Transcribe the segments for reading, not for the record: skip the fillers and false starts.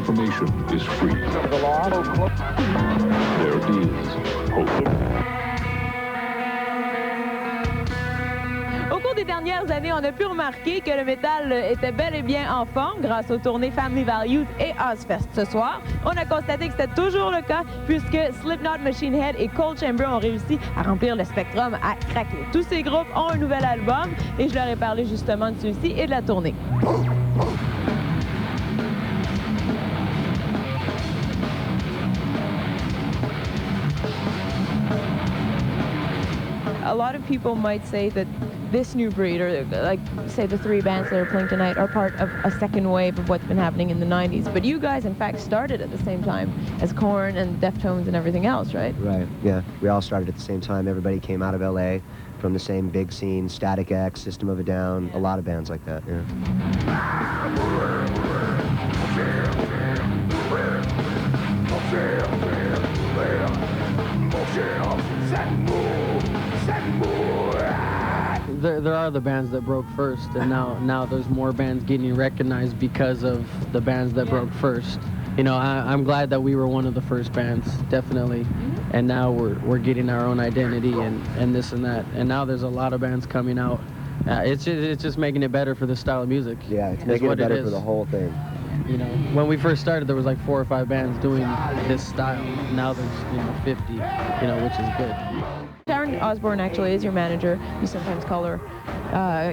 information is free. There is hope. Au cours des dernières années, on a pu remarquer que le métal était bel et bien en forme grâce aux tournées Family Values et Ozfest ce soir. On a constaté que c'était toujours le cas puisque Slipknot, Machine Head et Cold Chamber ont réussi à remplir le spectrum à craquer. Tous ces groupes ont un nouvel album et je leur ai parlé justement de celui-ci et de la tournée. A lot of people might say that this new breed, or like say the three bands that are playing tonight, are part of a second wave of what's been happening in the 90s. But you guys, in fact, started at the same time as Korn and Deftones and everything else, right? Right, yeah. We all started at the same time. Everybody came out of LA from the same big scene, Static X, System of a Down, a lot of bands like that, yeah. There are the bands that broke first, and now there's more bands getting recognized because of the bands that broke first. You know, I'm glad that we were one of the first bands, definitely, and now we're getting our own identity and this and that, and now there's a lot of bands coming out. It's just making it better for this style of music. Yeah, it's making it better for the whole thing. You know, when we first started, there was like 4 or 5 bands doing this style. Now there's 50, which is good. Sharon Osbourne actually is your manager. You sometimes call her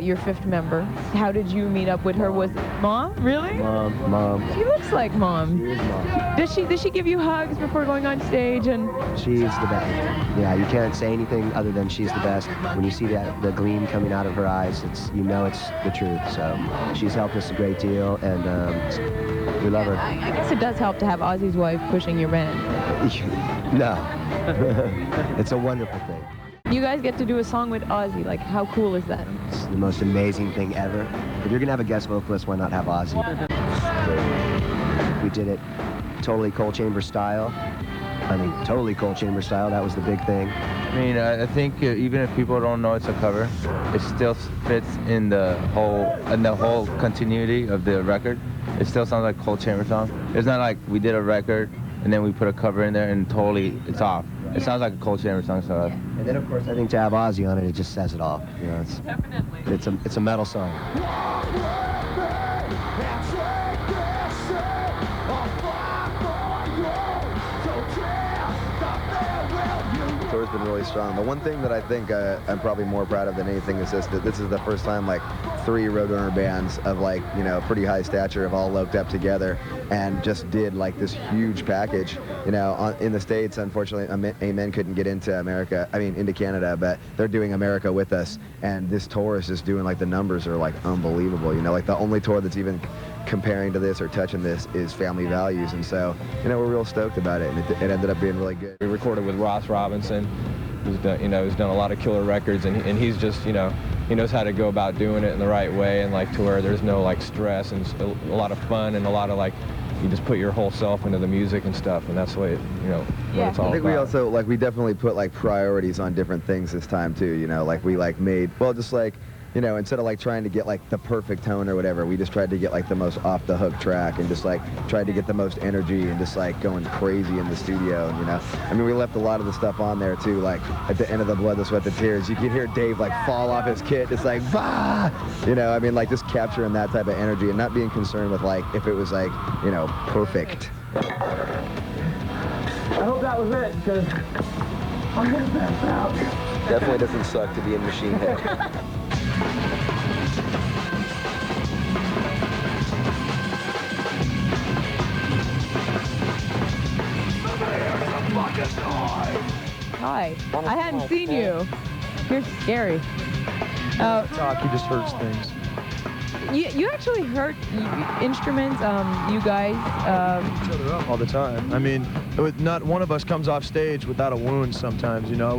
your 5th member. How did you meet up with her? Was it Mom? Really? Mom. She looks like Mom. She is Mom. Does she give you hugs before going on stage? And she's the best. Yeah, you can't say anything other than she's the best. When you see the gleam coming out of her eyes, it's the truth. So she's helped us a great deal, and we love her. I guess it does help to have Ozzy's wife pushing your band. No. It's a wonderful thing. You guys get to do a song with Ozzy. Like, how cool is that? It's the most amazing thing ever. If you're going to have a guest vocalist, why not have Ozzy? We did it totally Cold Chamber style. Totally Cold Chamber style. That was the big thing. I mean, I think even if people don't know it's a cover, it still fits in the whole continuity of the record. It still sounds like a Cold Chamber song. It's not like we did a record and then we put a cover in there and totally it's off. It sounds like a Cold Chamber song. So. And then, of course, I think to have Ozzy on it, it just says it all. You know, it's a metal song. The tour's been really strong. The one thing that I think I'm probably more proud of than anything is just that this is the first time 3 Roadrunner bands of pretty high stature have all loped up together and just did this huge package. In the States, unfortunately, Amen couldn't get into into Canada, but they're doing America with us, and this tour is just doing the numbers are unbelievable. The only tour that's even comparing to this or touching this is Family Values, and so we're real stoked about it, and it ended up being really good. We recorded with Ross Robinson, who's done a lot of killer records, and he's just he knows how to go about doing it in the right way, and to where there's no stress and a lot of fun and a lot of you just put your whole self into the music and stuff, and that's the way what it's all about. I think we also we definitely put priorities on different things this time too. We made instead of trying to get the perfect tone or whatever, we just tried to get the most off the hook track and just tried to get the most energy and just going crazy in the studio. And we left a lot of the stuff on there too. At the end of the Blood, the Sweat, the Tears, you could hear Dave fall off his kit. It's bah! Just capturing that type of energy and not being concerned with if it was perfect. I hope that was it, because I'm gonna pass out. Definitely doesn't suck to be in Machine Head. Hi. I hadn't seen you. You're scary. Talk, he just hurts things. You actually hurt instruments, you guys. Each other up all the time. not one of us comes off stage without a wound sometimes, you know.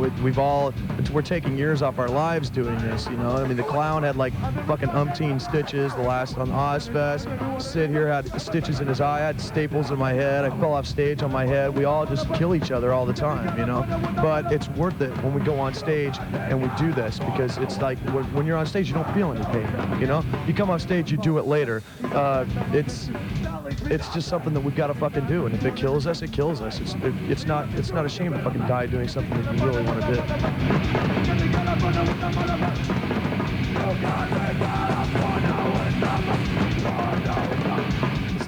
We're taking years off our lives doing this, you know. I mean, the clown had like fucking umpteen stitches the last on Ozfest. Sid here had stitches in his eye. I had staples in my head. I fell off stage on my head. We all just kill each other all the time, you know. But it's worth it when we go on stage and we do this, because it's like when you're on stage, you don't feel any pain, you know. You come off stage, you do it later. It's just something that we've got to fucking do, and if it kills us, it kills us. It's not a shame to fucking die doing something that you really want to do.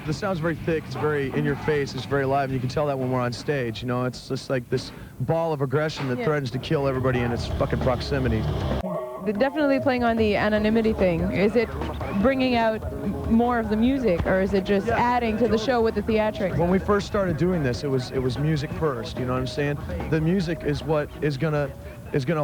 The sound's very thick, it's very in your face, it's very live, and you can tell that when we're on stage, you know. It's just like this ball of aggression that threatens to kill everybody in its fucking proximity. Definitely playing on the anonymity thing. Is it bringing out more of the music, or is it just adding to the show with the theatrics? When we first started doing this, it was music first, you know what I'm saying? The music is what is gonna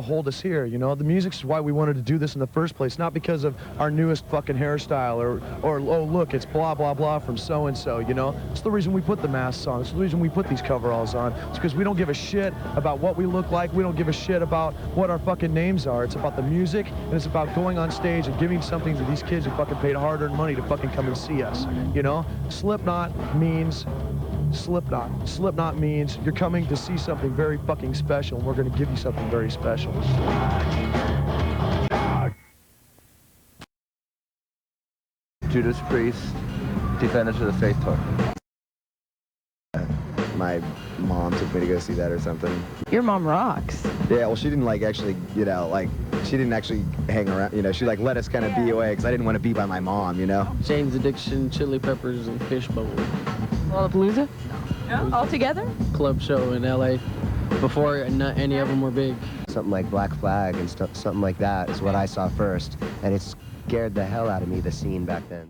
hold us here, you know? The music's why we wanted to do this in the first place, not because of our newest fucking hairstyle or oh look, it's blah blah blah from so and so, you know? It's the reason we put the masks on. It's the reason we put these coveralls on. It's because we don't give a shit about what we look like. We don't give a shit about what our fucking names are. It's about the music, and it's about going on stage and giving something to these kids who fucking paid hard-earned money to fucking come and see us, you know? Slipknot means Slipknot. Slipknot means you're coming to see something very fucking special, and we're going to give you something very special. Judas Priest, Defenders of the Faith tour. My mom took me to go see that or something. Your mom rocks. Yeah, well, she didn't like actually, you know, like, she didn't actually hang around, you know, she like let us kind of be away, because I didn't want to be by my mom, you know. Jane's Addiction, Chili Peppers, and Fishbowl. Lollapalooza? Yeah. All together? Club show in LA before any of them were big. Something like Black Flag and something like that is what I saw first, and it scared the hell out of me, the scene back then.